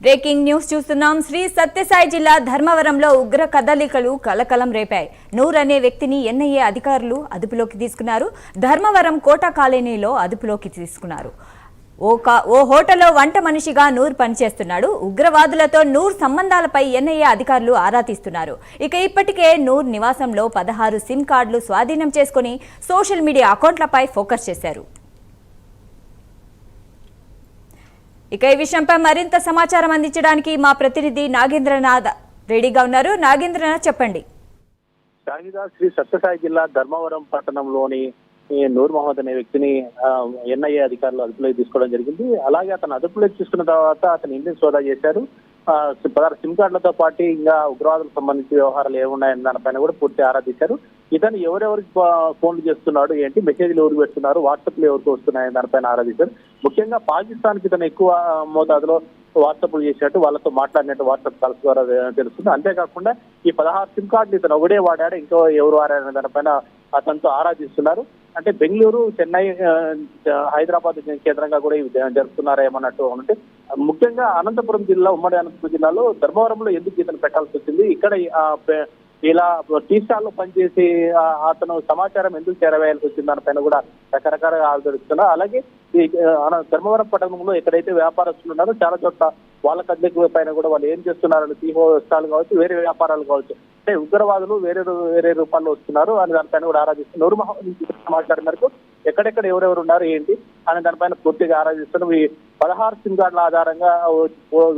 Breaking news చూస్తున్నాం. శ్రీ సత్యసాయి జిల్లా ధర్మవరంలో ఉగ్ర కదలికలు కలకలం రేపాయి. నూర్ అనే వ్యక్తిని ఎన్ఐఏ అధికారులు అదుపులోకి తీసుకున్నారు. ధర్మవరం కోట కాలనీలో అదుపులోకి తీసుకున్నారు. ఓ హోటల్లో వంట మనిషిగా నూర్ పనిచేస్తున్నాడు. ఉగ్రవాదులతో నూర్ సంబంధాలపై ఎన్ఐఏ అధికారులు ఆరా తీస్తున్నారు. ఇప్పటికే నూర్ నివాసంలో 16 సిమ్ కార్డులు స్వాధీనం చేసుకుని సోషల్ మీడియా అకౌంట్లపై ఫోకస్ చేశారు. ఈ విషయంపై మరింత సమాచారం అందించడానికి మా ప్రతినిధి నాగేంద్రనాథ్ రెడీగా ఉన్నారు. నాగేంద్రనాథ్, చెప్పండి. శ్రీ సత్యసాయి జిల్లా ధర్మవరం పట్టణంలోని నూర్ మహమ్మద్ అనే వ్యక్తిని ఎన్ఐఏ అధికారులు అదుపులోకి తీసుకోవడం జరిగింది. అలాగే అతను అదుపులోకి తీసుకున్న తర్వాత అతను ఇంటిని సోదా చేశారు. 16 సిమ్ కార్డులతో పాటు ఇంకా ఉగ్రవాదులకు సంబంధించిన వ్యవహారాలు ఏమున్నాయని దానిపైన కూడా పూర్తి ఆరా తీశారు. ఇతను ఎవరెవరికి ఫోన్లు చేస్తున్నాడు ఏంటి, మెసేజ్లు ఎవరికి పెడుతున్నారు, వాట్సాప్ లో ఎవరికి వస్తున్నాయని దానిపైన ఆరా తీశారు. ముఖ్యంగా పాకిస్తాన్ కి ఇతను ఎక్కువ మోతాదులో వాట్సాప్లు చేసినట్టు, వాళ్ళతో మాట్లాడినట్టు వాట్సాప్ కాల్స్ ద్వారా తెలుస్తుంది. అంతేకాకుండా ఈ 16 సిమ్ కార్డులు ఇతను ఒకడే వాడాడు, ఇంకో ఎవరు వాడారనే దానిపైన అతనితో ఆరా తీస్తున్నారు. అంటే బెంగళూరు, చెన్నై, హైదరాబాద్ కేంద్రంగా కూడా ఇవి జరుపుతున్నారేమన్నట్టు అంటే ముఖ్యంగా అనంతపురం జిల్లా, ఉమ్మడి అనంతపురం జిల్లాలో ధర్మవరంలో ఎందుకు ఇతను పెట్టాల్సి వచ్చింది, ఇక్కడ ఇలా టీ స్టాల్లో పనిచేసి అతను సమాచారం ఎందుకు చేరవేయాల్సి వచ్చింది దానిపైన కూడా రకరకాలుగా ఆలోచిస్తున్నారు. అలాగే ఈ ధర్మవరం పట్టణంలో ఎక్కడైతే వ్యాపారస్తులు ఉన్నారో చాలా చోట్ల వాళ్ళ కదలికల పైన కూడా వాళ్ళు ఏం చేస్తున్నారని టీహో స్టాల్ కావచ్చు, వేరే వ్యాపారాలు కావచ్చు, అంటే ఉగ్రవాదులు వేరే రూపాల్లో వస్తున్నారు అని దానిపైన కూడా ఆరాధిస్తున్నారు. నూర్ మహమ్మద్ సమాచారం మేరకు ఎక్కడెక్కడ ఎవరెవరు ఉన్నారు ఏంటి అని దానిపైన పూర్తిగా ఆరాధిస్తున్నాం. ఈ 16 సిమ్ కార్డుల ఆధారంగా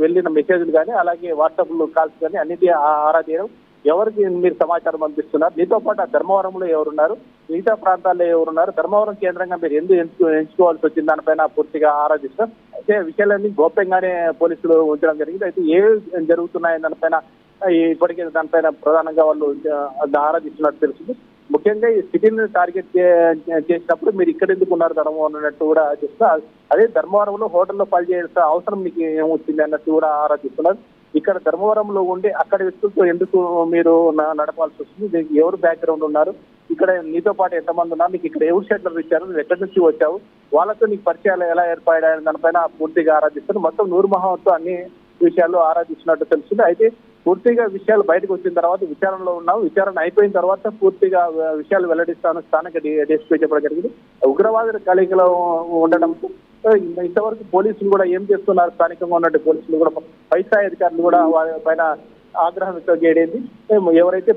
వెళ్ళిన మెసేజ్లు కానీ, అలాగే వాట్సాప్ కాల్స్ కానీ అన్నిటి ఆరా చేయడం, ఎవరికి మీరు సమాచారం అందిస్తున్నారు, మీతో పాటు ధర్మవరంలో ఎవరున్నారు, మిగతా ప్రాంతాల్లో ఎవరున్నారు, ధర్మవరం కేంద్రంగా మీరు ఎంచుకోవాల్సి వచ్చింది దానిపైన పూర్తిగా ఆరాధిస్తాం. అయితే విషయాలన్నీ గోప్యంగానే పోలీసులు ఉంచడం జరిగింది. అయితే ఏ జరుగుతున్నాయని దానిపైన ఇప్పటికే దానిపైన ప్రధానంగా వాళ్ళు ఆరాధిస్తున్నట్టు తెలుస్తుంది. ముఖ్యంగా ఈ సిటీని టార్గెట్ చేసినప్పుడు మీరు ఇక్కడ ఎందుకు ఉన్నారు ధర్మవరం అన్నట్టు కూడా చూస్తా, అదే ధర్మవరంలో హోటల్లో పనిచేయాల్సిన అవసరం మీకు ఏమొచ్చింది అన్నట్టు కూడా ఆరాధిస్తున్నారు. ఇక్కడ ధర్మవరంలో ఉండి అక్కడ వ్యక్తులతో ఎందుకు మీరు నడపాల్సి వస్తుంది, దీనికి ఎవరు బ్యాక్గ్రౌండ్ ఉన్నారు, ఇక్కడ నీతో పాటు ఎంతమంది ఉన్నారు, నీకు ఇక్కడ ఎవరు షెడ్లర్ ఇచ్చారు, నువ్వు ఎక్కడి నుంచి వచ్చావు, వాళ్ళతో నీకు పరిచయాలు ఎలా ఏర్పడాయని దానిపైన పూర్తిగా ఆరాధిస్తున్నారు. మొత్తం నూర్ మహమ్మద్తో అన్ని విషయాలు ఆరాధిస్తున్నట్టు తెలుస్తుంది. అయితే పూర్తిగా విషయాలు బయటకు వచ్చిన తర్వాత విచారణలో ఉన్నావు, విచారణ అయిపోయిన తర్వాత పూర్తిగా విషయాలు వెల్లడిస్తాను స్థానిక డీఎస్పీ చెప్పడం జరిగింది. ఉగ్రవాదుల కలయికలో ఉండడంతో ఇంతవరకు పోలీసులు కూడా ఏం చేస్తున్నారు, స్థానికంగా ఉన్నట్టు పోలీసులు కూడా పై స్థాయి అధికారులు కూడా వారి పైన ఆగ్రహం వ్యక్తం చేయడేది. ఎవరైతే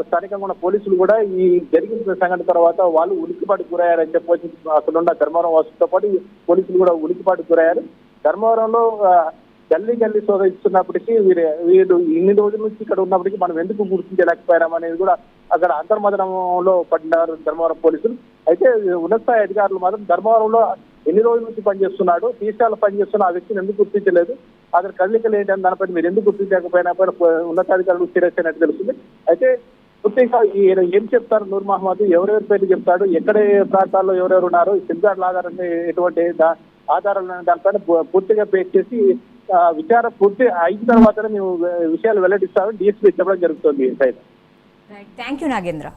స్థానికంగా ఉన్న పోలీసులు కూడా ఈ జరిగిన సంఘటన తర్వాత వాళ్ళు ఉలికిపాటు గురయ్యారని చెప్పొచ్చు. అక్కడున్న ధర్మవరం వాసులతో పాటు పోలీసులు కూడా ఉలికిపాటు గురయ్యారు. ధర్మవరంలో గల్లీ శోధిస్తున్నప్పటికీ వీళ్ళు ఇన్ని రోజుల నుంచి ఇక్కడ ఉన్నప్పటికీ మనం ఎందుకు గుర్తించలేకపోయాం అనేది కూడా అక్కడ అంతర్మదనంలో పడినారు ధర్మవరం పోలీసులు. అయితే ఉన్నత స్థాయి అధికారులు మాత్రం ధర్మవరంలో ఎన్ని రోజుల నుంచి పనిచేస్తున్నాడు, టీసాలు పనిచేస్తున్న ఆ వ్యక్తిని ఎందుకు గుర్తించలేదు, అతని కదలికలు ఏంటని దానిపై మీరు ఎందుకు గుర్తించకపోయినా ఉన్నతాధికారులు సీరియస్ అయినట్టు తెలుస్తుంది. అయితే పూర్తిగా ఏం చెప్తారు నూర్ మహమ్మద్, ఎవరెవరి పేర్లు చెప్తాడు, ఎక్కడ ప్రాంతాల్లో ఎవరెవరు ఉన్నారు, సిమ్ కార్డుల ఆధారంగా ఎటువంటి ఆధారాలు దానిపైన పూర్తిగా బేస్ చేసి విచారణ పూర్తి అయిన తర్వాతనే మేము విషయాలు వెల్లడిస్తామని డీఎస్పీ చెప్పడం జరుగుతుంది. Thank you Nagendra.